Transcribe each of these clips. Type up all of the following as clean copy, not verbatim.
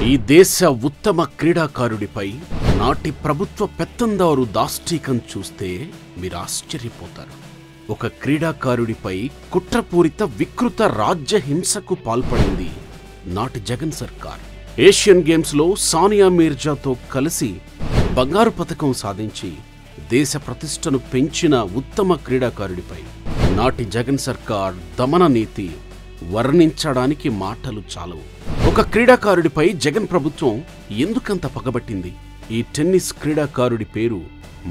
ఈ దేశ ఉత్తమ క్రీడాకారుడిపై నాటి ప్రభుత్వ పెత్తందారు దాష్టీకం చూస్తే మీరు ఆశ్చర్యపోతారు. ఒక క్రీడాకారుడిపై కుట్రపూరిత వికృత రాజ్య హింసకు పాల్పడింది నాటి జగన్ సర్కార్. ఏషియన్ గేమ్స్లో సానియా మీర్జాతో కలిసి బంగారు పతకం సాధించి దేశ ప్రతిష్టను పెంచిన ఉత్తమ క్రీడాకారుడిపై నాటి జగన్ సర్కార్ దమన నీతి వర్ణించడానికి మాటలు చాలవు. ఒక క్రీడాకారుడిపై జగన్ ప్రభుత్వం ఎందుకంత పగబట్టింది? ఈ టెన్నిస్ క్రీడాకారుడి పేరు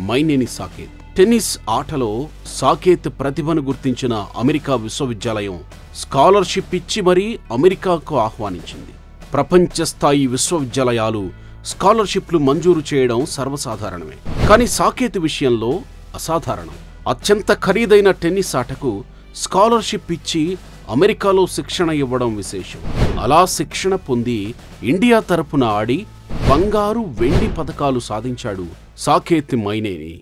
మైనేని సాకేత్. టెన్నిస్ ఆటలో సాకేత్ ప్రతిభను గుర్తించిన అమెరికా విశ్వవిద్యాలయం స్కాలర్షిప్ ఇచ్చి మరీ అమెరికాకు ఆహ్వానించింది. ప్రపంచ స్థాయి విశ్వవిద్యాలయాలు స్కాలర్షిప్లు మంజూరు చేయడం సర్వసాధారణమే. కానీ సాకేత్ విషయంలో అసాధారణం. అత్యంత ఖరీదైన టెన్నిస్ ఆటకు స్కాలర్షిప్ ఇచ్చి అమెరికాలో శిక్షణ ఇవ్వడం విశేషం. అలా శిక్షణ పొంది ఇండియా తరపున ఆడి బంగారు, వెండి పతకాలు సాధించాడు సాకేత్ మైనేని.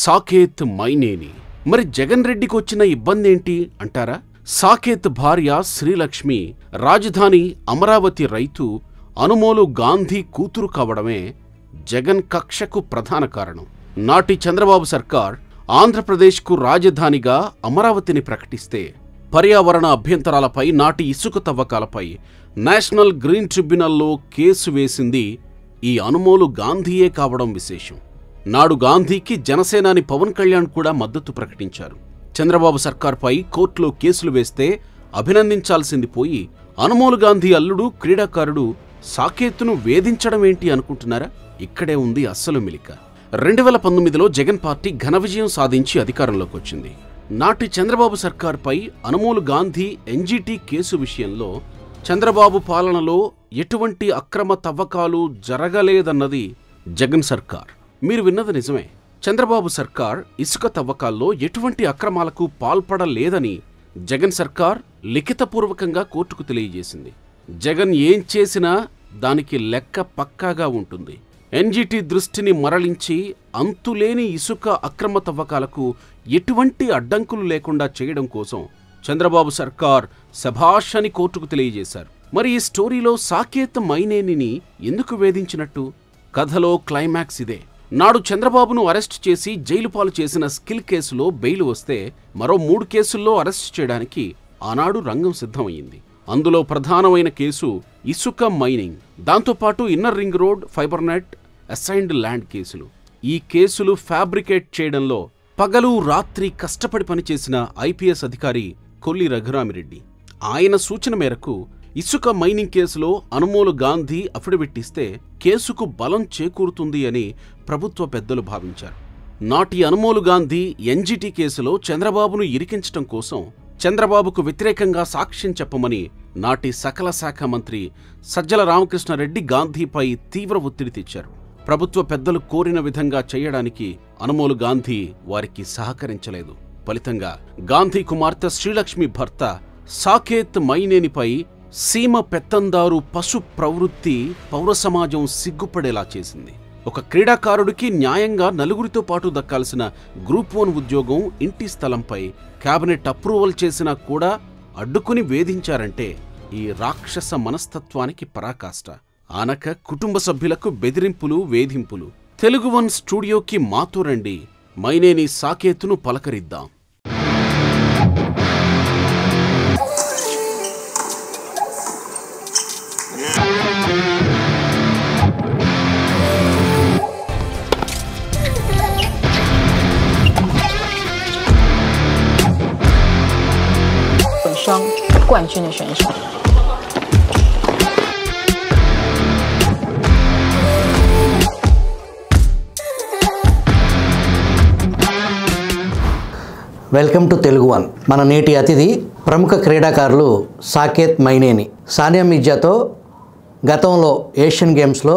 సాకేత్ మైనేని. మరి జగన్ రెడ్డికి వచ్చిన ఇబ్బంది ఏంటి అంటారా? సాకేత్ భార్య శ్రీలక్ష్మి రాజధాని అమరావతి రైతు అనుమోలు గాంధీ కూతురు కావడమే జగన్ కక్షకు ప్రధాన కారణం. నాటి చంద్రబాబు సర్కార్ ఆంధ్రప్రదేశ్కు రాజధానిగా అమరావతిని ప్రకటిస్తే పర్యావరణ అభ్యంతరాలపై, నాటి ఇసుక తవ్వకాలపై నేషనల్ గ్రీన్ ట్రిబ్యునల్లో కేసు వేసింది ఈ అనుమోలు గాంధీయే కావడం విశేషం. నాడు గాంధీకి జనసేనాని పవన్ కళ్యాణ్ కూడా మద్దతు ప్రకటించారు. చంద్రబాబు సర్కార్పై కోర్టులో కేసులు వేస్తే అభినందించాల్సింది పోయి అనుమోలు గాంధీ అల్లుడు క్రీడాకారుడు సాకేత్ను వేధించడం ఏంటి అనుకుంటున్నారా? ఇక్కడే ఉంది అస్సలు మెలిక. 2019లో జగన్ పార్టీ ఘన విజయం సాధించి అధికారంలోకి వచ్చింది. నాటి చంద్రబాబు సర్కార్పై అనుమోలు గాంధీ ఎన్జీటీ కేసు విషయంలో చంద్రబాబు పాలనలో ఎటువంటి అక్రమ తవ్వకాలు జరగలేదన్నది జగన్ సర్కార్. మీరు విన్నది నిజమే. చంద్రబాబు సర్కార్ ఇసుక తవ్వకాల్లో ఎటువంటి అక్రమాలకు పాల్పడలేదని జగన్ సర్కార్ లిఖితపూర్వకంగా కోర్టుకు తెలియజేసింది. జగన్ ఏం చేసినా దానికి లెక్క పక్కాగా ఉంటుంది. ఎన్జీటీ దృష్టిని మరలించి అంతులేని ఇసుక అక్రమ తవ్వకాలకు ఎటువంటి అడ్డంకులు లేకుండా చేయడం కోసం చంద్రబాబు సర్కార్ శభాష్ అని కోర్టుకు తెలియజేశారు. మరి ఈ స్టోరీలో సాకేత్ మైనేనిని ఎందుకు వేధించినట్టు? కథలో క్లైమాక్స్ ఇదే. నాడు చంద్రబాబును అరెస్ట్ చేసి జైలు పాలు చేసిన స్కిల్ కేసులో బెయిల్ వస్తే మరో 3 కేసుల్లో అరెస్ట్ చేయడానికి ఆనాడు రంగం సిద్ధమయ్యింది. అందులో ప్రధానమైన కేసు ఇసుక మైనింగ్, దాంతోపాటు inner ring road, fibre net, assigned land కేసులు. ఈ కేసులు ఫ్యాబ్రికేట్ చేయడంలో పగలు రాత్రి కష్టపడి పనిచేసిన ఐపీఎస్ అధికారి కొల్లి రఘురామిరెడ్డి. ఆయన సూచన మేరకు ఇసుక మైనింగ్ కేసులో అనుమోలు గాంధీ అఫిడవిట్ ఇస్తే కేసుకు బలం చేకూరుతుంది అని ప్రభుత్వ పెద్దలు భావించారు. నాటి అనుమోలు గాంధీ ఎన్జీటీ కేసులో చంద్రబాబును ఇరికించడం కోసం చంద్రబాబుకు వ్యతిరేకంగా సాక్ష్యం చెప్పమని నాటి సకల శాఖ మంత్రి సజ్జల రామకృష్ణారెడ్డి గాంధీపై తీవ్ర ఒత్తిడి తెచ్చారు. ప్రభుత్వ పెద్దలు కోరిన విధంగా చేయడానికి అనుమోలు గాంధీ వారికి సహకరించలేదు. ఫలితంగా గాంధీ కుమార్తె శ్రీలక్ష్మి భర్త సాకేత్ మైనేనిపై సీమ పెత్తందారు పశు ప్రవృత్తి పౌర సమాజం సిగ్గుపడేలా చేసింది. ఒక క్రీడాకారుడికి న్యాయంగా నలుగురితో పాటు దక్కాల్సిన గ్రూప్ 1 ఉద్యోగం, ఇంటి స్థలంపై కేబినెట్ అప్రూవల్ చేసినా కూడా అడ్డుకుని వేధించారంటే ఈ రాక్షస మనస్తత్వానికి పరాకాష్ట. ఆనక కుటుంబ సభ్యులకు బెదిరింపులు, వేధింపులు. తెలుగు వన్ స్టూడియోకి మాతో రండి, మైనేని సాకేత్ను పలకరిద్దాం.冠军的选手。వెల్కమ్ టు తెలుగు వన్. మన నేటి అతిథి ప్రముఖ క్రీడాకారులు సాకేత్ మైనేని. సానియా మీర్జాతో గతంలో ఏషియన్ గేమ్స్లో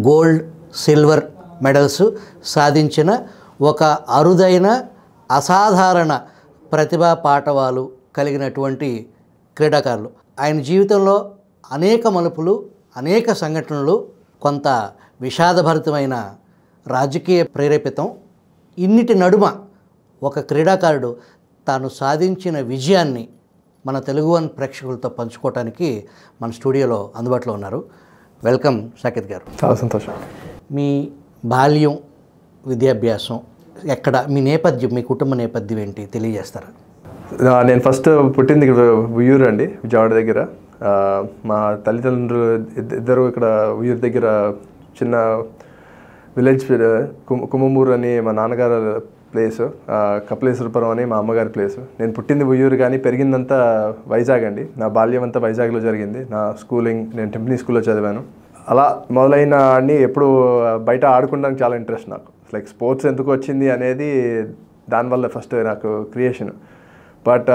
గోల్డ్, సిల్వర్ మెడల్స్ సాధించిన ఒక అరుదైన అసాధారణ ప్రతిభా పాటవాలు కలిగినటువంటి క్రీడాకారులు. ఆయన జీవితంలో అనేక మలుపులు, అనేక సంఘటనలు, కొంత విషాదభరితమైన రాజకీయ ప్రేరేపితం, ఇన్నిటి నడుమ ఒక క్రీడాకారుడు తాను సాధించిన విజయాన్ని మన తెలుగు వన్ ప్రేక్షకులతో పంచుకోవటానికి మన స్టూడియోలో అందుబాటులో ఉన్నారు. వెల్కమ్ సాకేత్ గారు. చాలా సంతోషం. మీ బాల్యం, విద్యాభ్యాసం ఎక్కడ, మీ నేపథ్యం, మీ కుటుంబ నేపథ్యం ఏంటి తెలియజేస్తారా? నేను ఫస్ట్ పుట్టింది ఉయ్యూరు అండి, విజయవాడ దగ్గర. మా తల్లిదండ్రులు ఇద్దరు ఇక్కడ ఉయ్యూరు దగ్గర చిన్న విలేజ్ కుమ్మమూరు అని మా నాన్నగారు ప్లేసు, కపిలేశ్వరపురం అని మా అమ్మగారి ప్లేసు. నేను పుట్టింది ఉయ్యూరు కానీ పెరిగిందంతా వైజాగ్ అండి. నా బాల్యం అంతా వైజాగ్లో జరిగింది. నా స్కూలింగ్ నేను టెంపుల్ స్కూల్లో చదివాను. అలా మొదలైన అన్నీ ఎప్పుడు బయట ఆడుకోవడానికి చాలా ఇంట్రెస్ట్ నాకు. లైక్ స్పోర్ట్స్ ఎందుకు వచ్చింది అనేది దానివల్ల ఫస్ట్ నాకు క్రియేషన్. బట్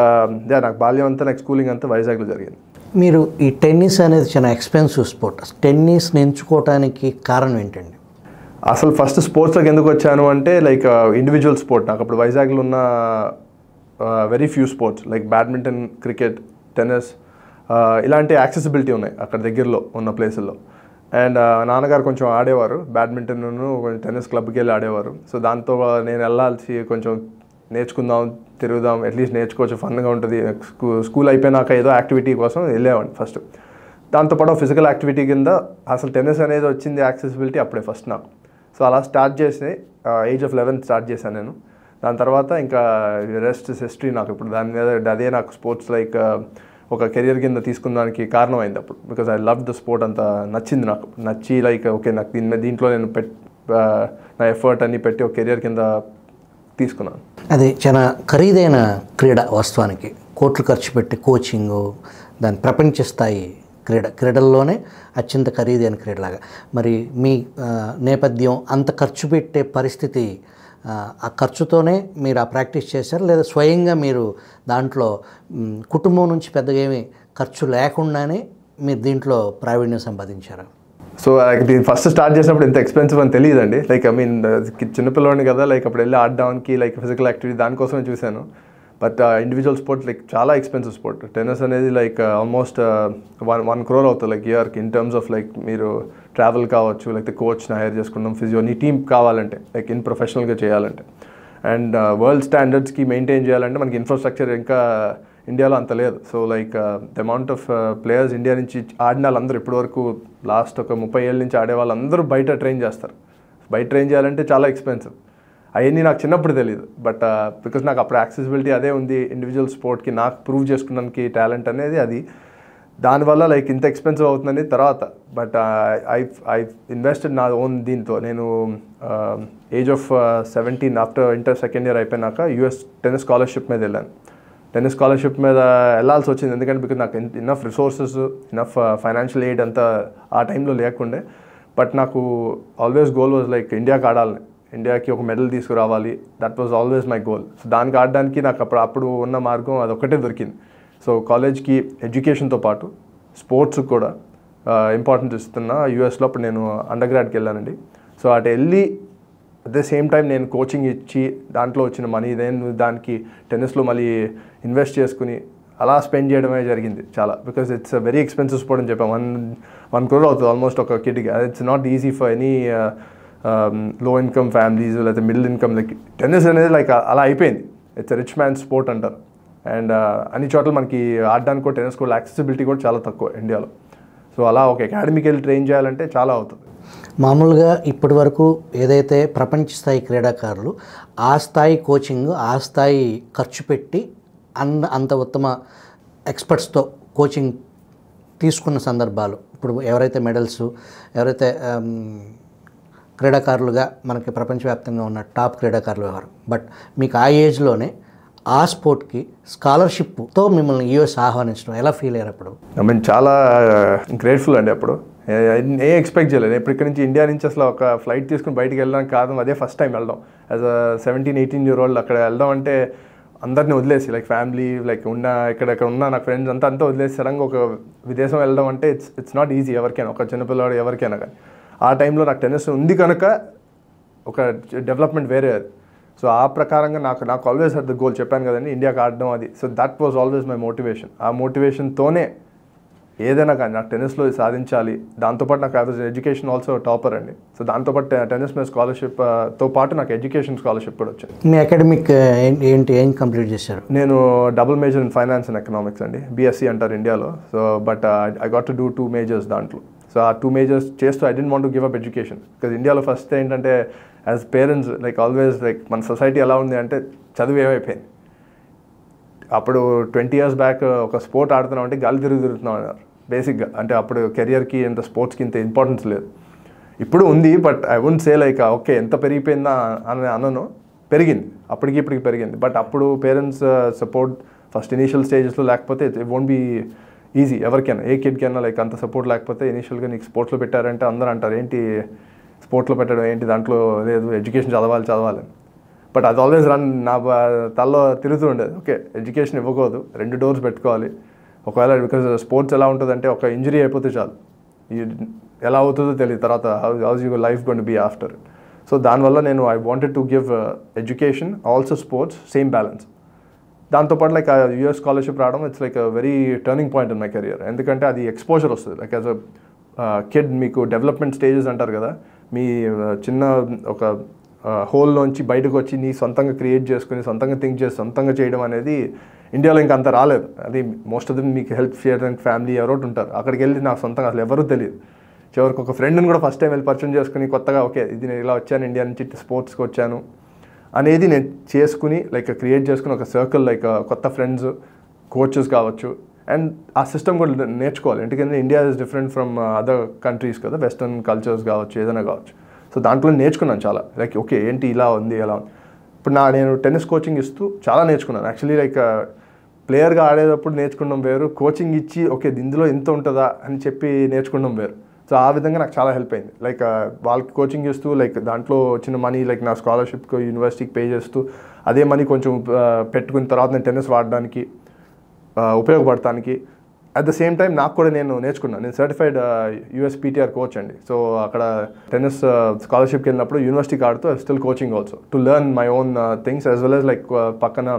నాకు బాల్యం అంతా, నాకు స్కూలింగ్ అంతా వైజాగ్లో జరిగింది. మీరు ఈ టెన్నిస్ అనేది చాలా ఎక్స్పెన్సివ్ స్పోర్ట్. టెన్నిస్ని ఎంచుకోవడానికి కారణం ఏంటండి? అసలు ఫస్ట్ స్పోర్ట్స్లోకి ఎందుకు వచ్చాను అంటే లైక్ ఇండివిజువల్ స్పోర్ట్. నాకు అప్పుడు వైజాగ్లో ఉన్న very few sports like badminton, cricket, tennis ఇలాంటి యాక్సెసిబిలిటీ ఉన్నాయి అక్కడ దగ్గరలో ఉన్న ప్లేసుల్లో. అండ్ నాన్నగారు కొంచెం ఆడేవారు బ్యాడ్మింటన్, కొంచెం టెన్నిస్ క్లబ్కి వెళ్ళి ఆడేవారు. సో దాంతో నేను వెళ్ళాల్సి కొంచెం నేర్చుకుందాం, తిరుగుదాం, అట్లీస్ట్ నేర్చుకోవచ్చు, ఫన్గా ఉంటుంది. స్కూల్ అయిపోయినాక ఏదో యాక్టివిటీ కోసం వెళ్ళేవాడిని ఫస్ట్. దాంతోపాటు ఫిజికల్ యాక్టివిటీ కింద అసలు టెన్నిస్ అనేది వచ్చింది యాక్సెసిబిలిటీ అప్పుడే ఫస్ట్ నాకు. సో అలా స్టార్ట్ చేసి ఏజ్ ఆఫ్ 11 స్టార్ట్ చేశాను నేను. దాని తర్వాత ఇంకా రెస్ట్ హిస్టరీ. నాకు ఇప్పుడు దాని మీద అదే నాకు స్పోర్ట్స్ లైక్ ఒక కెరియర్ కింద తీసుకున్నానికి కారణమైంది అప్పుడు. Because I love the sport, అంత నచ్చింది నాకు. నచ్చి లైక్ ఓకే నాకు దీంట్లో నేను నా ఎఫర్ట్ అన్ని పెట్టి ఒక కెరియర్ కింద తీసుకున్నాను. అది చాలా ఖరీదైన క్రీడ వాస్తవానికి. కోట్లు ఖర్చు పెట్టి కోచింగు, దాని ప్రపంచ స్థాయి క్రీడల్లోనే అత్యంత ఖరీదైన క్రీడలాగా. మరి మీ నేపథ్యం అంత ఖర్చు పెట్టే పరిస్థితి, ఆ ఖర్చుతోనే మీరు ఆ ప్రాక్టీస్ చేశారు, లేదా స్వయంగా మీరు దాంట్లో కుటుంబం నుంచి పెద్దగా ఏమీ ఖర్చు లేకుండానే మీరు దీంట్లో ప్రావీణ్యం సంపాదించారా? సో దీన్ని ఫస్ట్ స్టార్ట్ చేసినప్పుడు ఎంత ఎక్స్పెన్సివ్ అని తెలియదండి. లైక్ ఐ మీన్ చిన్నపిల్లవాడిని కదా, లైక్ అప్పుడు వెళ్ళి ఆడడానికి లైక్ ఫిజికల్ యాక్టివిటీ దానికోసమే చూశాను. బట్ ఇండివిజువల్ స్పోర్ట్ లైక్ చాలా ఎక్స్పెన్సివ్ స్పోర్ట్. టెన్నిస్ అనేది లైక్ ఆల్మోస్ట్ 1 crore అవుతుంది లైక్ ఇయర్కి. ఇన్ టర్మ్స్ ఆఫ్ లైక్ మీరు ట్రావెల్ కావచ్చు, లేకపోతే కోచ్ని హైర్ చేసుకున్నాం, ఫిజియో, నీ టీమ్ కావాలంటే లైక్ ప్రొఫెషనల్గా చేయాలంటే, అండ్ వరల్డ్ స్టాండర్డ్స్కి మెయింటైన్ చేయాలంటే మనకి ఇన్ఫ్రాస్ట్రక్చర్ ఇంకా ఇండియాలో అంత లేదు. So like the amount of players India నుంచి ఆడిన వాళ్ళందరూ ఇప్పటివరకు లాస్ట్ ఒక 30 ఏళ్ళ నుంచి ఆడే వాళ్ళందరూ బయట ట్రైన్ చేస్తారు. బయట ట్రైన్ చేయాలంటే చాలా ఎక్స్పెన్సివ్. అవన్నీ నాకు చిన్నప్పుడు తెలియదు. బట్ బికాస్ నాకు అప్పుడు యాక్సెసిబిలిటీ అదే ఉంది ఇండివిజువల్ స్పోర్ట్కి. నాకు ప్రూవ్ చేసుకున్నానికి టాలెంట్ అనేది అది, దానివల్ల లైక్ ఇంత ఎక్స్పెన్సివ్ అవుతుందని తర్వాత. బట్ ఐ ఇన్వెస్టెడ్ నా ఓన్ దీంతో. నేను age of 17 after inter second year అయిపోయినాక US టెన్నిస్ స్కాలర్షిప్ మీద వెళ్ళాను. టెన్నిస్ స్కాలర్షిప్ మీద వెళ్ళాల్సి వచ్చింది ఎందుకంటే బికాజ్ నాకు enough resources, enough financial aid అంతా ఆ టైంలో లేకుండే. బట్ నాకు ఆల్వేస్ గోల్ వాజ్ లైక్ ఇండియాకి ఆడాలని, ఇండియాకి ఒక మెడల్ తీసుకురావాలి. That was always my goal. So దానికి ఆడడానికి నాకు అప్పుడు ఉన్న మార్గం అదొక్కటే దొరికింది. సో కాలేజ్కి ఎడ్యుకేషన్తో పాటు స్పోర్ట్స్కి కూడా ఇంపార్టెన్స్ ఇస్తున్నా యూఎస్లో. అప్పుడు నేను అండర్ గ్రాడ్కి వెళ్ళానండి. సో అటు వెళ్ళి అట్ ద సేమ్ టైం నేను కోచింగ్ ఇచ్చి దాంట్లో వచ్చిన మనీ నేను దానికి టెన్నిస్లో మళ్ళీ ఇన్వెస్ట్ చేసుకుని అలా స్పెండ్ చేయడమే జరిగింది చాలా. Because it's a very expensive sport అని చెప్పాము. 1 crore అవుతుంది ఆల్మోస్ట్ ఒక కిడ్కి. It's not easy for any low income families, లేకపోతే మిడిల్ ఇన్కమ్. లైక్ టెన్నిస్ అనేది లైక్ అలా అయిపోయింది. ఇట్స్ రిచ్ మ్యాన్ స్పోర్ట్ అంటారు. అండ్ అన్ని చోట్ల మనకి ఆడడానికి కూడా టెన్నిస్ కూడా యాక్సెసిబిలిటీ కూడా చాలా తక్కువ ఇండియాలో. సో అలా ఒక అకాడమీకి వెళ్ళి ట్రైన్ చేయాలంటే చాలా అవుతుంది. మామూలుగా ఇప్పటి వరకు ఏదైతే ప్రపంచ స్థాయి క్రీడాకారులు ఆ స్థాయి కోచింగ్, ఆ స్థాయి ఖర్చు పెట్టి అంత ఉత్తమ ఎక్స్పర్ట్స్తో కోచింగ్ తీసుకున్న సందర్భాలు, ఇప్పుడు ఎవరైతే మెడల్స్, ఎవరైతే క్రీడాకారులుగా మనకి ప్రపంచవ్యాప్తంగా ఉన్న టాప్ క్రీడాకారులు వ్యవహారం. బట్ మీకు ఆ ఏజ్లోనే ఆ స్పోర్ట్కి స్కాలర్షిప్తో మిమ్మల్ని యూఎస్ ఆహ్వానించడం ఎలా ఫీల్ అయ్యారు? ఐ మీన్ చాలా గ్రేట్ఫుల్ అండి. అప్పుడు ఏ ఎక్స్పెక్ట్ చేయలేదు. ఇప్పుడు ఇక్కడ నుంచి ఇండియా నుంచి అసలు ఒక ఫ్లైట్ తీసుకుని బయటికి వెళ్ళడానికి కారణం అదే. ఫస్ట్ టైం వెళ్ళడం యాజ్ అ 17-18 year old అక్కడ వెళ్ళడం అంటే అందరినీ వదిలేసి లైక్ ఫ్యామిలీ లైక్ ఇక్కడ ఉన్న నాకు ఫ్రెండ్స్ అంతా వదిలేసి సడన్గా ఒక విదేశం వెళ్ళడం అంటే ఇట్స్ నాట్ ఈజీ ఎవరికైనా, ఒక చిన్నపిల్లవాడు ఎవరికైనా. కానీ ఆ టైంలో నాకు టెన్నిస్ ఉంది కనుక ఒక డెవలప్మెంట్ వేరే అది. సో ఆ ప్రకారంగా నాకు ఆల్వేస్ అట్ ద గోల్ చెప్పాను కదండి, ఇండియాకి ఆడడం అది. So that was always my motivation. ఆ మోటివేషన్తోనే ఏదైనా కానీ నాకు టెన్నిస్లో సాధించాలి. దాంతోపాటు నాకు యాజ్ ఎడ్యుకేషన్ ఆల్సో టాపర్ అండి. సో దాంతోపాటు టెన్నిస్ మీద స్కాలర్షిప్తో పాటు నాకు ఎడ్యుకేషన్ స్కాలర్షిప్ కూడా వచ్చింది. మీ అకాడమిక్ ఏంటి, ఏం కంప్లీట్ చేశారు? నేను double major in finance and economics అండి, బీఎస్సీ అంటారు ఇండియాలో. So but I got to do 2 majors దాంట్లో. సో ఆ 2 మేజర్స్ చేస్తూ I didn't want to give up education. Because ఇండియాలో ఫస్ట్ ఏంటంటే as parents like always like మన సొసైటీ ఎలా ఉంది అంటే చదువు ఏమైపోయింది. అప్పుడు 20 years బ్యాక్ ఒక స్పోర్ట్ ఆడుతున్నాం అంటే గాలి తిరుగుతున్నాం అన్నారు బేసిక్గా. అంటే అప్పుడు కెరియర్కి ఇంత స్పోర్ట్స్కి ఇంత ఇంపార్టెన్స్ లేదు. ఇప్పుడు ఉంది, but I won't say like okay ఎంత పెరిగిపోయిందా అని అనను. పెరిగింది, అప్పటికి ఇప్పటికి పెరిగింది. బట్ అప్పుడు పేరెంట్స్ సపోర్ట్ ఫస్ట్ ఇనీషియల్ స్టేజెస్లో లేకపోతే ఇట్ వోంట్ బీ ఈజీ ఎవరికైనా, ఏ కిడ్కైనా లైక్ అంత సపోర్ట్ లేకపోతే ఇనీషియల్గా నీకు స్పోర్ట్స్లో పెట్టారంటే అందరూ అంటారు ఏంటి స్పోర్ట్స్లో పెట్టడం ఏంటి, దాంట్లో లేదు ఎడ్యుకేషన్ చదవాలి. బట్ అది ఆల్వేస్ నా తలలో తిరుగుతూ ఉండేది. ఓకే ఎడ్యుకేషన్ ఇవ్వకూడదు, 2 doors పెట్టుకోవాలి. ఒకవేళ బికాజ్ స్పోర్ట్స్ ఎలా ఉంటుందంటే ఒక ఇంజరీ అయిపోతే చాలు, ఎలా అవుతుందో తెలియదు తర్వాత how's your life going to be after. So దానివల్ల నేను I wanted to give education also sports same balance. దాంతోపాటు లైక్ యూఎస్ స్కాలర్షిప్ రావడం it's like very turning point in my career. ఎందుకంటే అది ఎక్స్పోజర్ వస్తుంది. లైక్ యాజ్ అ కిడ్ మీకు development stages అంటారు కదా, మీ చిన్న ఒక హోల్లోంచి బయటకు వచ్చి నీ సొంతంగా క్రియేట్ చేసుకుని సొంతంగా థింక్ చేసి సొంతంగా చేయడం అనేది ఇండియాలో ఇంకా అంత రాలేదు. అది మోస్ట్ ఆఫ్ దమ్ మీకు హెల్ప్ చేయడానికి ఫ్యామిలీ ఎవరో ఉంటారు. అక్కడికి వెళ్ళి నాకు సొంతంగా అసలు ఎవరూ తెలియదు. చివరికి ఒక ఫ్రెండ్ని కూడా ఫస్ట్ టైం వెళ్ళి పరిచయం చేసుకుని కొత్తగా ఓకే ఇది నేను ఇలా వచ్చాను ఇండియా నుంచి స్పోర్ట్స్కి వచ్చాను అనేది నేను చేసుకుని లైక్ క్రియేట్ చేసుకుని ఒక సర్కిల్ లైక్ కొత్త ఫ్రెండ్స్ కోచెస్ కావచ్చు. అండ్ ఆ సిస్టమ్ కూడా నేర్చుకోవాలి. ఎందుకంటే India is different from other countries కదా, వెస్టర్న్ కల్చర్స్ కావచ్చు ఏదైనా కావచ్చు. సో దాంట్లో నేర్చుకున్నాను చాలా. లైక్ ఓకే ఏంటి ఇలా ఉంది ఎలా ఉంది. ఇప్పుడు నేను టెన్నిస్ కోచింగ్ ఇస్తూ చాలా నేర్చుకున్నాను. యాక్చువల్లీ లైక్ ప్లేయర్గా ఆడేటప్పుడు నేర్చుకున్నాం వేరు, కోచింగ్ ఇచ్చి ఓకే ఇందులో ఎంత ఉంటుందా అని చెప్పి నేర్చుకున్నాం వేరు. సో ఆ విధంగా నాకు చాలా హెల్ప్ అయింది. లైక్ వాళ్ళకి కోచింగ్ ఇస్తూ లైక్ దాంట్లో వచ్చిన మనీ లైక్ నా స్కాలర్షిప్కి యూనివర్సిటీకి పే చేస్తూ అదే మనీ కొంచెం పెట్టుకున్న తర్వాత నేను టెన్నిస్ వాడడానికి ఉపయోగపడటానికి అట్ ద సేమ్ టైం నాకు కూడా నేను నేర్చుకున్నాను. నేను సర్టిఫైడ్ యూఎస్పీటీఆర్ కోచ్ అండి. సో అక్కడ టెన్నిస్ స్కాలర్షిప్కి వెళ్ళినప్పుడు యూనివర్సిటీకి ఆడుతూ still coaching also to learn my own things as well as like పక్కన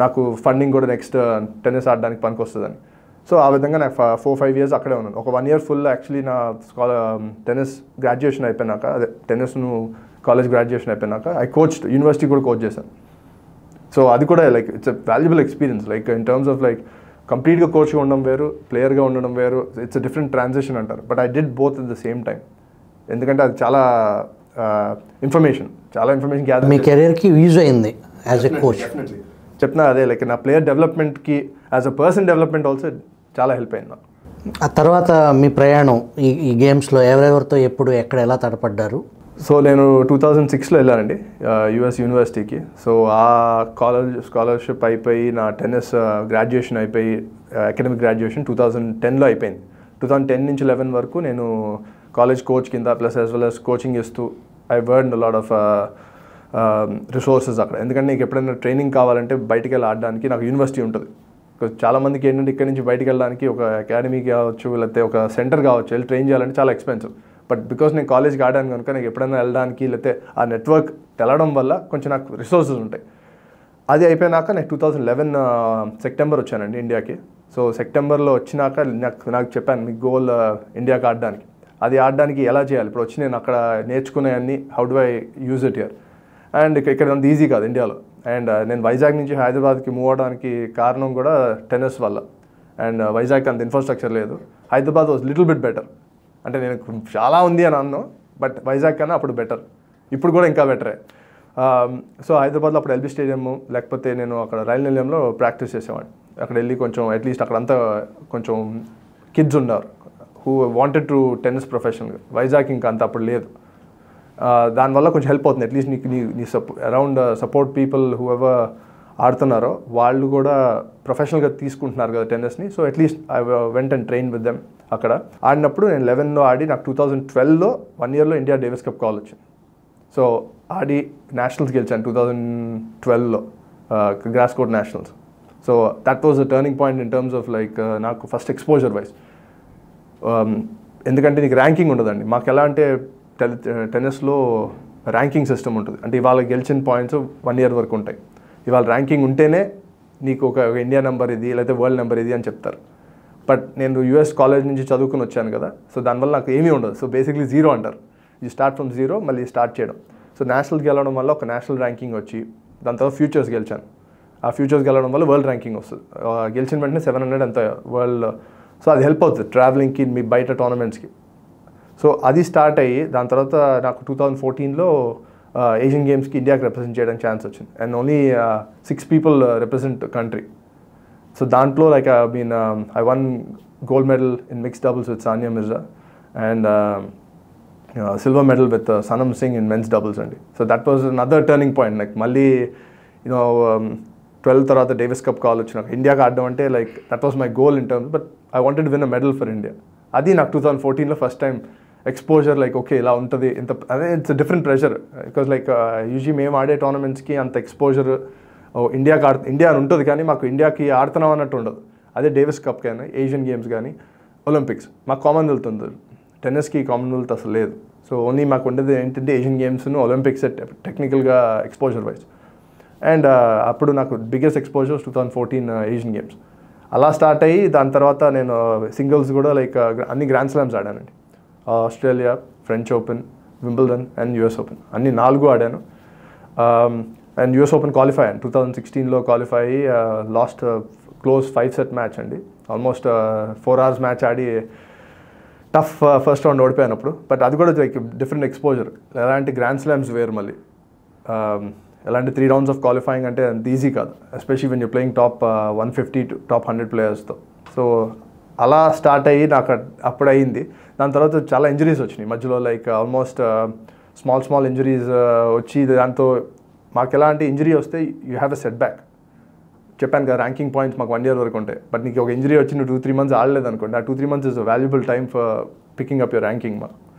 నాకు ఫండింగ్ కూడా నెక్స్ట్ టెన్నిస్ ఆడడానికి పనికి వస్తుందని. సో ఆ విధంగా నాకు 4-5 years అక్కడే ఉన్నాను. ఒక 1 year ఫుల్ యాక్చువల్లీ నా టెన్నిస్ గ్రాడ్యుయేషన్ అయిపోయినాక అదే టెన్నిస్ను కాలేజ్ గ్రాడ్యుయేషన్ అయిపోయినాక ఐ కోచ్ యూనివర్సిటీ కూడా కోచ్ చేశాను. సో అది కూడా like it's a valuable experience. Like in terms of like కంప్లీట్గా కోచ్గా ఉండడం వేరు, ప్లేయర్గా ఉండడం వేరు. ఇట్స్ ఎ డిఫరెంట్ ట్రాన్సిషన్ అంటారు. But I did both at the same time. ఎందుకంటే అది చాలా ఇన్ఫర్మేషన్ గ్యాదర్ మీ కెరీర్కి యూజ్ అయింది యాజ్ ఎ కోచ్. చెప్తున్నా అదే లైక్ నా ప్లేయర్ డెవలప్మెంట్కి as a person development also చాలా హెల్ప్ అయింది నాకు. ఆ తర్వాత మీ ప్రయాణం ఈ గేమ్స్లో ఎవరెవరితో ఎప్పుడు ఎక్కడ ఎలా తడపడ్డారు? సో నేను 2006లో వెళ్ళానండి యుఎస్ యూనివర్సిటీకి. సో ఆ స్కాలర్షిప్ అయిపోయి నా టెన్నిస్ గ్రాడ్యుయేషన్ అయిపోయి అకాడమిక్ గ్రాడ్యుయేషన్ 2010లో అయిపోయింది. 2010 నుంచి 11 వరకు నేను కాలేజ్ కోచ్ కింద plus as well as coaching ఇస్తూ ఐ వర్న్ లాట్ ఆఫ్ రిసోర్సెస్ అక్కడ. ఎందుకంటే నీకు ఎప్పుడైనా ట్రైనింగ్ కావాలంటే బయటికి వెళ్ళి ఆడడానికి నాకు యూనివర్సిటీ ఉంటుంది. చాలామందికి ఏంటంటే ఇక్కడ నుంచి బయటికి వెళ్ళడానికి ఒక అకాడమీ కావచ్చు లేకపోతే ఒక సెంటర్ కావచ్చు వెళ్ళి ట్రైన్ చేయాలంటే చాలా ఎక్స్పెన్సివ్. బట్ బికాస్ నేను కాలేజ్కి ఆడాను కనుక నాకు ఎప్పుడైనా వెళ్ళడానికి లేకపోతే ఆ నెట్వర్క్ తెలడం వల్ల కొంచెం నాకు రిసోర్సెస్ ఉంటాయి. అది అయిపోయినాక నేను 2011 సెప్టెంబర్ వచ్చానండి ఇండియాకి. సో సెప్టెంబర్లో వచ్చినాక నాకు చెప్పాను మీకు గోల్ ఇండియాకి ఆడడానికి. అది ఆడడానికి ఎలా చేయాలి, ఇప్పుడు వచ్చి నేను అక్కడ నేర్చుకునేవన్నీ how do I use it here. And ఇక్కడ అంత ఈజీ కాదు ఇండియాలో. అండ్ నేను వైజాగ్ నుంచి హైదరాబాద్కి మూవ్ అవడానికి కారణం కూడా టెన్నిస్ వల్ల. అండ్ వైజాగ్ అంత ఇన్ఫ్రాస్ట్రక్చర్ లేదు. Hyderabad was little bit better. అంటే నేను చాలా ఉంది అని అన్నాను, బట్ వైజాగ్ కన్నా అప్పుడు బెటర్, ఇప్పుడు కూడా ఇంకా బెటరే. సో హైదరాబాద్లో అప్పుడు ఎల్బీ స్టేడియం లేకపోతే నేను అక్కడ రైల్ నిలయంలో ప్రాక్టీస్ చేసేవాడిని. అక్కడ వెళ్ళి కొంచెం అట్లీస్ట్ అక్కడంతా కొంచెం కిడ్స్ ఉన్నారు హూ వాంటెడ్ టు టెన్నిస్ ప్రొఫెషనల్గా. వైజాగ్ ఇంకా అంత అప్పుడు లేదు. దానివల్ల కొంచెం హెల్ప్ అవుతుంది. అట్లీస్ట్ నీ around support people whoever ఆడుతున్నారో వాళ్ళు కూడా ప్రొఫెషనల్గా తీసుకుంటున్నారు కదా టెన్నిస్ని. So at least I went and train with them. అక్కడ ఆడినప్పుడు నేను 11లో ఆడి నాకు 2012లో 1 yearలో ఇండియా డేవిస్ కప్ కాల్ వచ్చింది. సో ఆడి నేషనల్స్ గెలిచాను 2012లో grass court nationals. So that was a turning point in terms of like నాకు ఫస్ట్ ఎక్స్పోజర్ వైజ్. ఎందుకంటే నీకు ర్యాంకింగ్ ఉండదండి. మాకు ఎలా అంటే టెన్నిస్లో ర్యాంకింగ్ సిస్టమ్ ఉంటుంది. అంటే ఇవాళ గెలిచిన పాయింట్స్ 1 year వరకు ఉంటాయి. ఇవాళ ర్యాంకింగ్ ఉంటేనే నీకు ఒక ఇండియా నెంబర్ ఇది లేకపోతే వరల్డ్ నెంబర్ ఇది అని చెప్తారు. బట్ నేను యూఎస్ కాలేజ్ నుంచి చదువుకుని వచ్చాను కదా, సో దానివల్ల నాకు ఏమీ ఉండదు. సో బేసిక్లీ జీరో అంటారు. యూ స్టార్ట్ ఫ్రమ్ జీరో, మళ్ళీ స్టార్ట్ చేయడం. సో నేషనల్కి వెళ్ళడం వల్ల ఒక నేషనల్ ర్యాంకింగ్ వచ్చి దాని తర్వాత ఫ్యూచర్స్ గెలిచాను. ఆ ఫ్యూచర్స్ గెలవడం వల్ల వరల్డ్ ర్యాంకింగ్ వస్తుంది. గెలిచిన వెంటనే 700 అంత వరల్డ్. సో అది హెల్ప్ అవుతుంది ట్రావెలింగ్కి, మీ బయట టోర్నమెంట్స్కి. సో అది స్టార్ట్ అయ్యి దాని తర్వాత నాకు 2014లో ఏషియన్ గేమ్స్కి ఇండియాకి రిప్రజెంట్ చేయడానికి ఛాన్స్ వచ్చింది. And only 6 people represent country. So దాంట్లో like I won gold medal in mixed doubles with Sania Mirza and silver medal with Sanam Singh in men's doubles అండి. So that was another turning point. Like మళ్ళీ 12 తర్వాత Davis cup call వచ్చి నాకు ఇండియాకి ఆడడం అంటే like that was my goal in terms, but I wanted to win a medal for India. అది నాకు 2014లో first time exposure. Like okay ఇలా ఉంటుంది ఇంత, అదే it's different pressure. Because like usually మేము ఆడే టోర్నమెంట్స్కి అంత ఎక్స్పోజర్ ఇండియాకి ఇండియా అని ఉంటుంది, కానీ మాకు ఇండియాకి ఆడుతున్నాం అన్నట్టు ఉండదు. అదే డేవిస్ కప్ కానీ, ఏషియన్ గేమ్స్ కానీ, ఒలింపిక్స్. మాకు కామన్వెల్త్ ఉంది, టెన్నిస్కి కామన్వెల్త్ అసలు లేదు. సో ఓన్లీ మాకు ఉండేది ఏంటంటే ఏషియన్ గేమ్స్ను ఒలింపిక్స్ టెక్నికల్గా ఎక్స్పోజర్ వైజ్. అండ్ అప్పుడు నాకు బిగ్గెస్ట్ ఎక్స్పోజర్ 2014 ఏషియన్ గేమ్స్. అలా స్టార్ట్ అయ్యి దాని తర్వాత నేను సింగిల్స్ కూడా లైక్ అన్ని గ్రాండ్ స్లామ్స్ ఆడానండి. Australia, French open, Wimbledon and US open అన్ని 4 ఆడాను. అండ్ యుఎస్ ఓపెన్ క్వాలిఫై అయ్యాను 2016లో. క్వాలిఫై అయ్యి లాస్ట్ క్లోజ్ 5-set మ్యాచ్ అండి. ఆల్మోస్ట్ 4 hours మ్యాచ్ ఆడి టఫ్ ఫస్ట్ రౌండ్ ఓడిపోయాను అప్పుడు. బట్ అది కూడా లైక్ డిఫరెంట్ ఎక్స్పోజర్. ఎలాంటి గ్రాండ్ స్లామ్స్ వేరు మళ్ళీ. ఎలాంటి 3 rounds ఆఫ్ క్వాలిఫైయింగ్ అంటే అంత ఈజీ కాదు, especially when you playing top 150 to top 100 ప్లేయర్స్తో. సో అలా స్టార్ట్ అయ్యి నాకు అప్పుడు అయ్యింది. దాని తర్వాత చాలా ఇంజరీస్ వచ్చినాయి మధ్యలో. లైక్ ఆల్మోస్ట్ స్మాల్ ఇంజరీస్ వచ్చి దాంతో మాకు ఎలా అంటే ఇంజరీ వస్తే you have a set back. చెప్పాను కదా ర్యాంకింగ్ పాయింట్స్ మాకు 1 year వరకు ఉంటాయి. బట్ నీకు ఒక ఇంజరీ వచ్చి నువ్వు 2-3 months ఆడలేదు అనుకోండి, ఆ 2-3 months is valuable time for picking up your ranking.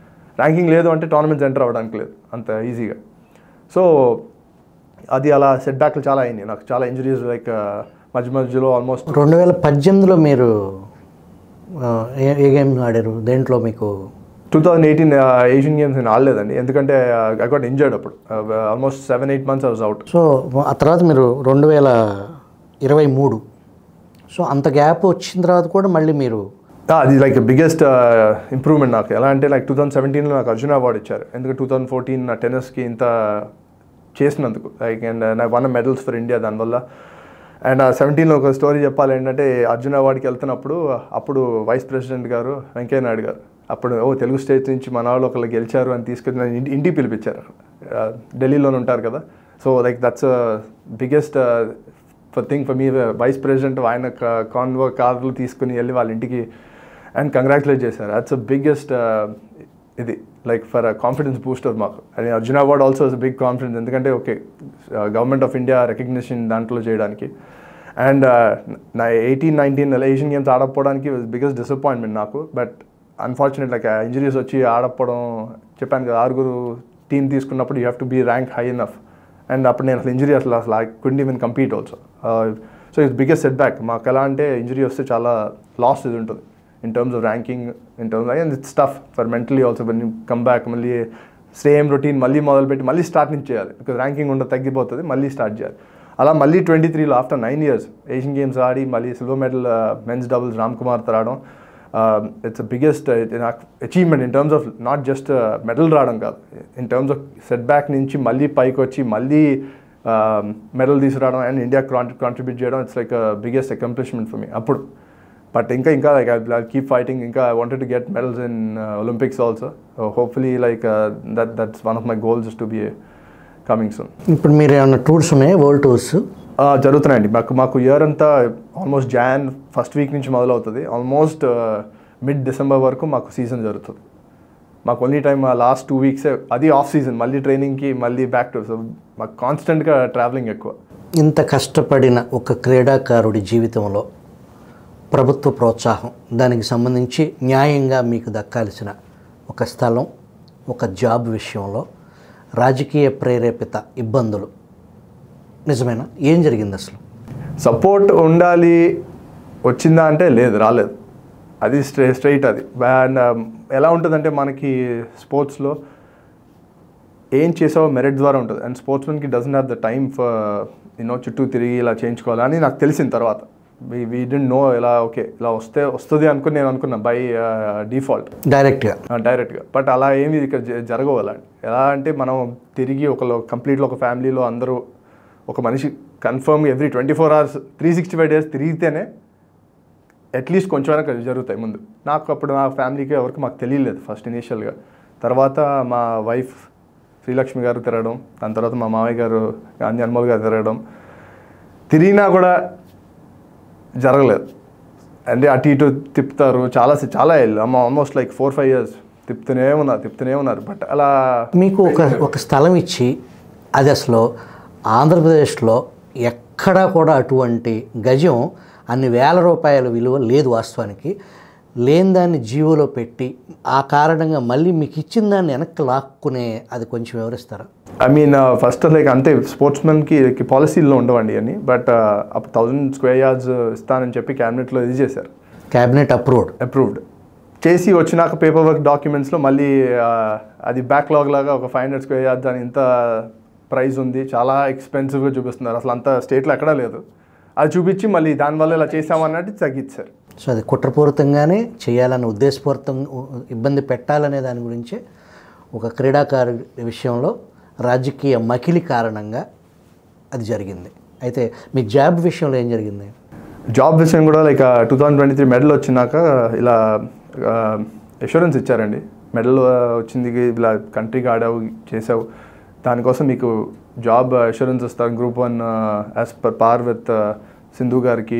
Ranking లేదు అంటే టోర్నమెంట్స్ ఎంటర్ అవ్వడానికి లేదు అంత ఈజీగా. సో అది అలా సెట్ బ్యాక్లు చాలా అయినాయి నాకు, చాలా ఇంజరీస్. లైక్ మధ్యలో ఆల్మోస్ట్ 2018లో మీరు ఏ గేమ్ ఆడారు? దేంట్లో మీకు 2018 ఏషియన్ గేమ్స్ నేను ఆడలేదండి, ఎందుకంటే ఐ గాట్ ఇంజర్డ్ అప్పుడు. Almost 7-8 months I was out. So ఆ తర్వాత మీరు 2023, సో అంత గ్యాప్ వచ్చిన తర్వాత కూడా మళ్ళీ మీరు అది లైక్ బిగ్గెస్ట్ ఇంప్రూవ్మెంట్ నాకు. ఎలా అంటే లైక్ 2017లో నాకు అర్జున అవార్డు ఇచ్చారు, ఎందుకంటే 2014 నా టెన్నిస్కి ఇంత చేసినందుకు. లైక్ అండ్ నాకు 1 మెడల్స్ ఫర్ ఇండియా దానివల్ల. అండ్ 17లో ఒక స్టోరీ చెప్పాలి ఏంటంటే, అర్జున అవార్డుకి వెళ్తున్నప్పుడు అప్పుడు వైస్ ప్రెసిడెంట్ గారు వెంకయ్య నాయుడు గారు అప్పుడు తెలుగు స్టేట్ నుంచి మన వాళ్ళు ఒకళ్ళు గెలిచారు అని తీసుకొని ఇంటికి పిలిపించారు. ఢిల్లీలోనే ఉంటారు కదా. So like that's biggest thing for me. Vice president ఆయన కాన్వో కార్లు తీసుకుని వెళ్ళి వాళ్ళ ఇంటికి అండ్ కంగ్రాచులేట్ చేశారు. దట్స్ బిగ్గెస్ట్ ఇది లైక్ ఫర్ కాన్ఫిడెన్స్ బూస్టర్ మాకు. And Arjuna award also is big confidence, ఎందుకంటే okay government of India recognition దాంట్లో చేయడానికి. అండ్ నా 18-19 ఏషియన్ గేమ్స్ ఆడకపోవడానికి బిగ్గెస్ట్ డిసప్పాయింట్మెంట్ నాకు. బట్ అన్ఫార్చునేట్ లైక్ ఇంజరీస్ వచ్చి ఆడకపోవడం. చెప్పాను కదా 6 టీం తీసుకున్నప్పుడు you have to be rank high enough. And అప్పుడు నేను అసలు ఇంజరీ అసలు I couldn't even compete also. So it's biggest set back మాకు. ఎలా అంటే ఇంజరీ వస్తే చాలా లాస్ ఇది ఉంటుంది in terms of ranking, in terms of, and it's tough for mentally also when you come back, మళ్ళీ సేమ్ రొటీన్ మళ్ళీ మొదలుపెట్టి మళ్ళీ స్టార్ట్ నుంచి చేయాలి. బికాజ్ ర్యాంకింగ్ ఉండదు, తగ్గిపోతుంది, మళ్ళీ స్టార్ట్ చేయాలి. అలా మళ్ళీ 23లో ఆఫ్టర్ 9 years ఏషియన్ గేమ్స్ ఆడి మళ్ళీ silver medal men's doubles Ram కుమార్తో రావడం it's biggest achievement in terms of not just medal రావడం కాదు, in terms of set back నుంచి మళ్ళీ పైకి వచ్చి మళ్ళీ మెడల్ తీసుకురావడం అండ్ ఇండియా కాంట్రిబ్యూట్ చేయడం. It's like biggest accomplishment for me అప్పుడు. బట్ ఇంకా లైక్ ఐ కీప్ ఫైటింగ్. ఇంకా I wanted to get medals in Olympics also. Hopefully like that's one of my goals to be coming soon. ఇప్పుడు మీరు ఏమన్నా tours ఉన్నాయి, world tours జరుగుతున్నాయండి. మాకు year అంతా ఆల్మోస్ట్ Jan ఫస్ట్ వీక్ నుంచి మొదలవుతుంది. ఆల్మోస్ట్ mid-December వరకు మాకు సీజన్ జరుగుతుంది. మాకు ఓన్లీ టైం లాస్ట్ 2 weeks, అది ఆఫ్ సీజన్, మళ్ళీ ట్రైనింగ్కి మళ్ళీ బ్యాక్ టు. సో మాకు కాన్స్టెంట్గా ట్రావెలింగ్ ఎక్కువ. ఇంత కష్టపడిన ఒక క్రీడాకారుడి జీవితంలో ప్రభుత్వ ప్రోత్సాహం, దానికి సంబంధించి న్యాయంగా మీకు దక్కాల్సిన ఒక స్థలం, ఒక జాబ్ విషయంలో రాజకీయ ప్రేరేపిత ఇబ్బందులు నిజమేనా? ఏం జరిగింది అసలు? సపోర్ట్ ఉండాలి, వచ్చిందా అంటే లేదు, రాలేదు. అది స్ట్రైట్ అది. అండ్ ఎలా ఉంటుందంటే మనకి స్పోర్ట్స్లో ఏం చేసావో మెరిట్ ద్వారా ఉంటుంది. అండ్ స్పోర్ట్స్మెన్కి doesn't have the time for చుట్టూ తిరిగి ఇలా చేయించుకోవాలని నాకు తెలిసిన తర్వాత. వీ డెంట్ నో ఇలా ఓకే ఇలా వస్తుంది అనుకుని నేను అనుకున్నా బై డిఫాల్ట్ డైరెక్ట్గా. బట్ అలా ఏమి ఇక్కడ జరగవు. అలా ఎలా అంటే మనం తిరిగి కంప్లీట్లో ఒక ఫ్యామిలీలో అందరూ ఒక మనిషి కన్ఫర్మ్గా ఎవ్రీ 24 hours 365 days తిరిగితేనే అట్లీస్ట్ కొంచెమైనా జరుగుతాయి. ముందు నాకు అప్పుడు నా ఫ్యామిలీకి ఎవరికి మాకు తెలియలేదు ఫస్ట్ ఇనీషియల్గా. తర్వాత మా వైఫ్ శ్రీలక్ష్మి గారు తిరగడం, దాని తర్వాత మా మామయ్య గారు గాంధీ అన్మోల్ గారు తిరగడం, తిరిగినా కూడా జరగలేదు. అంటే అటు ఇటు తిప్పుతారు చాలా ఆల్మోస్ట్ లైక్ 4-5 years తిప్పుతూనే ఉన్నారు. బట్ అలా మీకు ఒక స్థలం ఇచ్చి అది అసలు ఆంధ్రప్రదేశ్లో ఎక్కడా కూడా అటువంటి గజం అన్ని వేల రూపాయల విలువ లేదు వాస్తవానికి. లేని దాన్ని జీవోలో పెట్టి ఆ కారణంగా మళ్ళీ మీకు ఇచ్చిన దాన్ని వెనక్కి లాక్కునే అది కొంచెం వివరిస్తారా? ఐ మీన్ ఫస్ట్ లైక్ అంతే స్పోర్ట్స్మెన్కి పాలసీల్లో ఉండవండి అని. బట్ అప్పుడు 1000 square yards ఇస్తానని చెప్పి క్యాబినెట్లో ఇది చేశారు. క్యాబినెట్ అప్రూవ్డ్ చేసి వచ్చినాక పేపర్ వర్క్ డాక్యుమెంట్స్లో మళ్ళీ అది బ్యాక్లాగ్ లాగా ఒక 500 square yards అని ఇంత ప్రైస్ ఉంది, చాలా ఎక్స్పెన్సివ్గా చూపిస్తున్నారు, అసలు అంత స్టేట్లో ఎక్కడా లేదు. అది చూపించి మళ్ళీ దానివల్ల ఇలా చేసామన్నట్టు తగ్గించారు. సో అది కుట్రపూరితంగానే చేయాలని ఉద్దేశపూరితంగా ఇబ్బంది పెట్టాలనే దాని గురించే ఒక క్రీడాకారు విషయంలో రాజకీయ మకిలి కారణంగా అది జరిగింది. అయితే మీ జాబ్ విషయంలో ఏం జరిగింది? జాబ్ విషయం కూడా లైక్ 2023 మెడల్ వచ్చినాక ఇలా అష్యూరెన్స్ ఇచ్చారండి. మెడల్ వచ్చింది, ఇలా కంట్రీకి ఆడావు చేసావు, దానికోసం మీకు జాబ్ అష్యూరెన్స్ ఇస్తారు Group 1 as per par with Sindhu గారికి,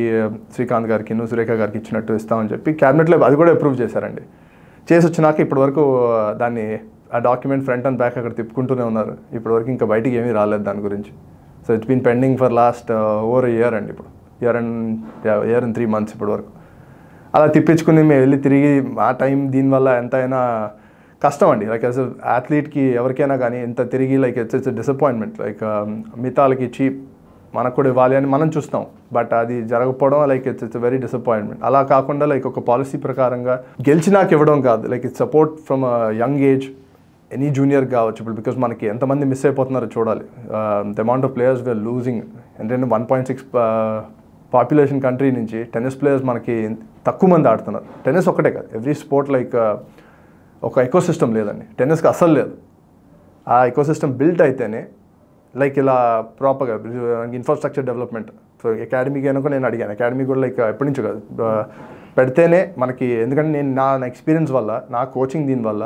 శ్రీకాంత్ గారికి, సురేఖ గారికి ఇచ్చినట్టు ఇస్తామని చెప్పి క్యాబినెట్లో అది కూడా అప్రూవ్ చేశారండి. చేసి వచ్చినాక ఇప్పటివరకు దాన్ని ఆ డాక్యుమెంట్ ఫ్రంట్ అండ్ బ్యాక్ అక్కడ తిప్పుకుంటూనే ఉన్నారు. ఇప్పటివరకు ఇంకా బయటికి ఏమీ రాలేదు దాని గురించి. So it's been pending for last over year అండి. ఇప్పుడు ఇయర్ అండ్ 3 months ఇప్పటివరకు అలా తిప్పించుకుని మేము వెళ్ళి తిరిగి ఆ టైం దీనివల్ల ఎంతైనా కష్టం అండి. లైక్ యాజ్ అథ్లీట్కి ఎవరికైనా కానీ ఇంత తిరిగి లైక్ ఇట్స్ డిసప్పాయింట్మెంట్. లైక్ మిగతాలకి ఇచ్చి మనకు కూడా ఇవ్వాలి అని మనం చూస్తాం, బట్ అది జరగకపోవడం లైక్ ఇట్స్ వెరీ డిసప్పాయింట్మెంట్. అలా కాకుండా లైక్ ఒక పాలసీ ప్రకారంగా గెలిచినాక ఇవ్వడం కాదు, like it's support from young age, any junior కావచ్చు. ఇప్పుడు బికాస్ మనకి ఎంతమంది మిస్ అయిపోతున్నారో చూడాలి. The amount of players we're losing. ఏంటంటే 1.6 పాపులేషన్ కంట్రీ నుంచి టెన్నిస్ ప్లేయర్స్ మనకి తక్కువ మంది ఆడుతున్నారు. టెన్నిస్ ఒక్కటే కాదు, ఎవ్రీ స్పోర్ట్ లైక్ ఒక ఎకోసిస్టమ్ లేదండి, టెన్నిస్కి అస్సలు లేదు. ఆ ఎకోసిస్టమ్ బిల్ట్ అయితేనే లైక్ ఇలా ప్రాపర్గా ఇన్ఫ్రాస్ట్రక్చర్ డెవలప్మెంట్. సో అకాడమీకి కనుక నేను అడిగాను, అకాడమీ కూడా లైక్ ఎప్పటి నుంచో కాదు పెడితేనే మనకి, ఎందుకంటే నేను నా ఎక్స్పీరియన్స్ వల్ల, నా కోచింగ్ దీనివల్ల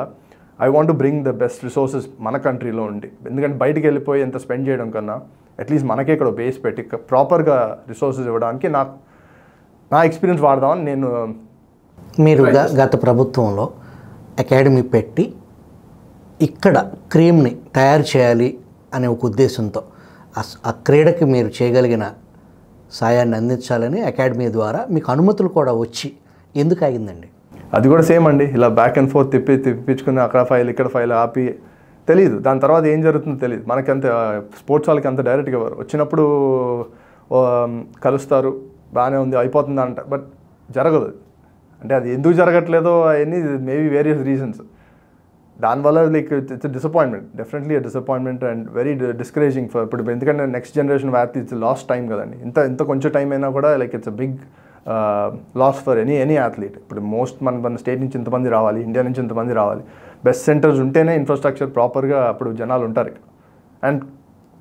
I want to bring the best resources మన కంట్రీలో ఉండి. ఎందుకంటే బయటికి వెళ్ళిపోయి ఎంత స్పెండ్ చేయడం కన్నా అట్లీస్ట్ మనకే ఇక్కడ బేస్ పెట్టి ప్రాపర్గా రిసోర్సెస్ ఇవ్వడానికి నా ఎక్స్పీరియన్స్ వాడదామని నేను. మీరు గత ప్రభుత్వంలో అకాడమీ పెట్టి ఇక్కడ క్రీమ్ని తయారు చేయాలి అనే ఒక ఉద్దేశంతో ఆ క్రీడకి మీరు చేయగలిగిన సాయాన్ని అందించాలని అకాడమీ ద్వారా మీకు అనుమతులు కూడా వచ్చి ఎందుకు ఆగిందండి? అది కూడా సేమ్ అండి, ఇలా బ్యాక్ అండ్ ఫోర్త్ తిప్పించుకుని అక్కడ ఫైల్ ఇక్కడ ఫైల్ ఆపి తెలియదు, దాని తర్వాత ఏం జరుగుతుందో తెలియదు. మనకి అంత స్పోర్ట్స్ వాళ్ళకి అంత డైరెక్ట్గా ఎవరు వచ్చినప్పుడు కలుస్తారు, బాగానే ఉంది అయిపోతుంది అంట, బట్ జరగదు. అంటే అది ఎందుకు జరగట్లేదో అవన్నీ మేబీ వేరియస్ రీజన్స్. దానివల్ల like it's disappointment, definitely disappointment and very discouraging for ఇప్పుడు. ఎందుకంటే next generation athletes last time కదండి, ఇంత కొంచెం టైం అయినా కూడా like it's a big loss for any athlete. ఇప్పుడు మన స్టేట్ నుంచి ఇంతమంది రావాలి, ఇండియా నుంచి ఇంతమంది రావాలి, బెస్ట్ సెంటర్స్ ఉంటేనే ఇన్ఫ్రాస్ట్రక్చర్ ప్రాపర్గా అప్పుడు జనాలు ఉంటారు ఇక్కడ. అండ్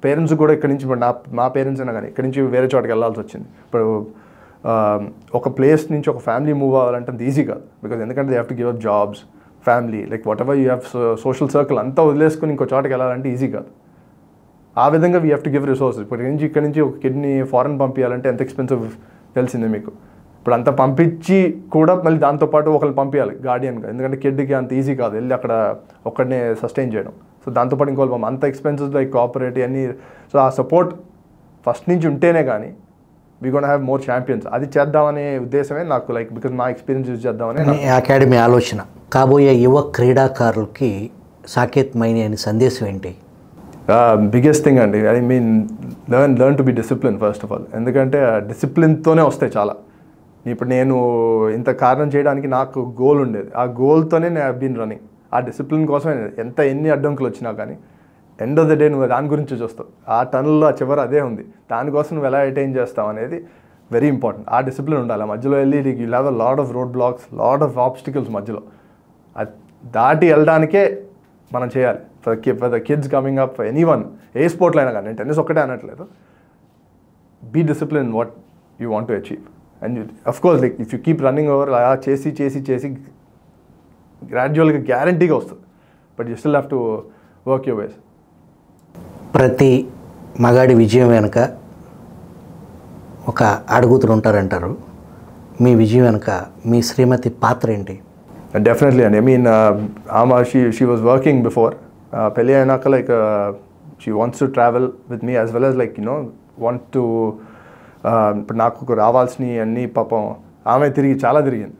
పేరెంట్స్ కూడా ఇక్కడ నుంచి, మా పేరెంట్స్ అయినా కానీ ఇక్కడ నుంచి వేరే చోటకి వెళ్ళాల్సి వచ్చింది. ఇప్పుడు ఒక ప్లేస్ నుంచి ఒక ఫ్యామిలీ మూవ్ అవ్వాలంటే అంత ఈజీ కాదు, బికాజ్ ఎందుకంటే they have to give up jobs, family, like what ever you have social circle అంతా వదిలేసుకుని ఇంకో చోటకి వెళ్ళాలంటే ఈజీ కాదు. ఆ విధంగా we have to give resources. ఇప్పుడు ఇక్కడ నుంచి ఒక కిడ్నీ ఫారెన్ పంపించాలంటే ఎంత ఎక్స్పెన్సివ్ తెలిసిందే మీకు. ఇప్పుడు అంత పంపించి కూడా మళ్ళీ దాంతోపాటు ఒకరిని పంపించాలి గార్డియన్గా, ఎందుకంటే కిడ్కి అంత ఈజీ కాదు వెళ్ళి అక్కడ ఒక్కడనే సస్టైన్ చేయడం. సో దాంతోపాటు ఇంకో అంత ఎక్స్పెన్సెస్ లైక్ కోఆపరేట్ అన్నీ. సో ఆ సపోర్ట్ ఫస్ట్ నుంచి ఉంటేనే కానీ we gonna have more champions. అది చేద్దామనే ఉద్దేశమే నాకు, లైక్ బికాజ్ మా ఎక్స్పీరియన్స్ యూజ్ చేద్దామని అకాడమీ ఆలోచన. కాబోయే యువ క్రీడాకారులకి సాకేత్ మైని అనే సందేశం ఏంటి? బిగ్గెస్ట్ థింగ్ అండి, I mean learn to be discipline first of all. ఎందుకంటే డిసిప్లిన్తోనే వస్తాయి చాలా. ఇప్పుడు నేను ఇంత కారణం చేయడానికి నాకు గోల్ ఉండేది, ఆ గోల్తోనే నేను హ్యావ్ బీన్ రన్నింగ్. ఆ డిసిప్లిన్ కోసమే ఎన్ని అడ్డంకులు వచ్చినా కానీ ఎండ్ ఆఫ్ ద డే నువ్వు దాని గురించి చూస్తావు. ఆ టన్నుల్లో ఆ చివర అదే ఉంది, దానికోసం నువ్వు ఎలా అటైన్ చేస్తావు అనేది వెరీ ఇంపార్టెంట్. ఆ డిసిప్లిన్ ఉండాలి. మధ్యలో వెళ్ళి you have a lot of road blocks, lot of obstacles మధ్యలో. అది దాటి వెళ్ళడానికే మనం చేయాలి. For the kids coming up, anyone, ఏ స్పోర్ట్లో అయినా కానీ, నేను టెన్నిస్ ఒక్కటే అనట్లేదు. Be discipline what you want to achieve. And of course like if you keep running over, అలా చేసి చేసి చేసి గ్రాడ్యువల్గా గ్యారంటీగా వస్తుంది. But you still have to work your ways. ప్రతి మగాడి విజయం వెనుక ఒక ఆడగూతురు ఉంటారంటారు. మీ విజయం వెనుక మీ శ్రీమతి పాత్ర ఏంటి? డెఫినెట్లీ అండి. I mean she was working before. పెళ్ళి అయినాక like she wants to travel with me as well as like want to, ఇప్పుడు నాకు రావాల్సినవి అన్నీ పాపం ఆమె చాలా తిరిగింది.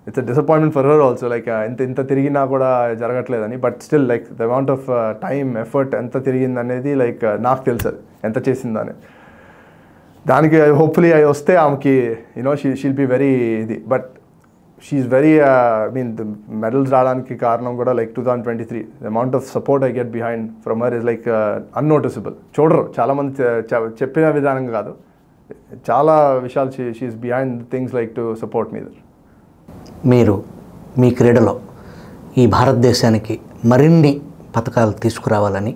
It's a disappointment for her also. Like ఇంత తిరిగినా కూడా జరగట్లేదని. But still like the amount of time, effort ఎంత తిరిగింది అనేది లైక్ నాకు తెలుసు ఎంత చేసిందని. దానికి హోప్ఫుల్లీ అవి వస్తే ఆమెకి షీల్ బి వెరీ ఇది. But she's very I mean the medals రావడానికి కారణం కూడా like 2023 the amount of support I get behind from her is like unnoticeable. చూడరు చాలామంది, చెప్పిన విధానం కాదు, చాలా విషయాలు she's behind things like to support me. మీరు మీ క్రీడలో ఈ భారతదేశానికి మరిన్ని పథకాలు తీసుకురావాలని,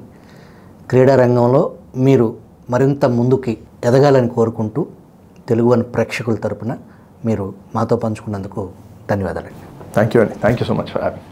క్రీడా రంగంలో మీరు మరింత ముందుకి ఎదగాలని కోరుకుంటూ తెలుగువన్ ప్రేక్షకుల తరపున మీరు మాతో పంచుకున్నందుకు ధన్యవాదాలండి. థ్యాంక్ యూ అండి. Thank you so much for having.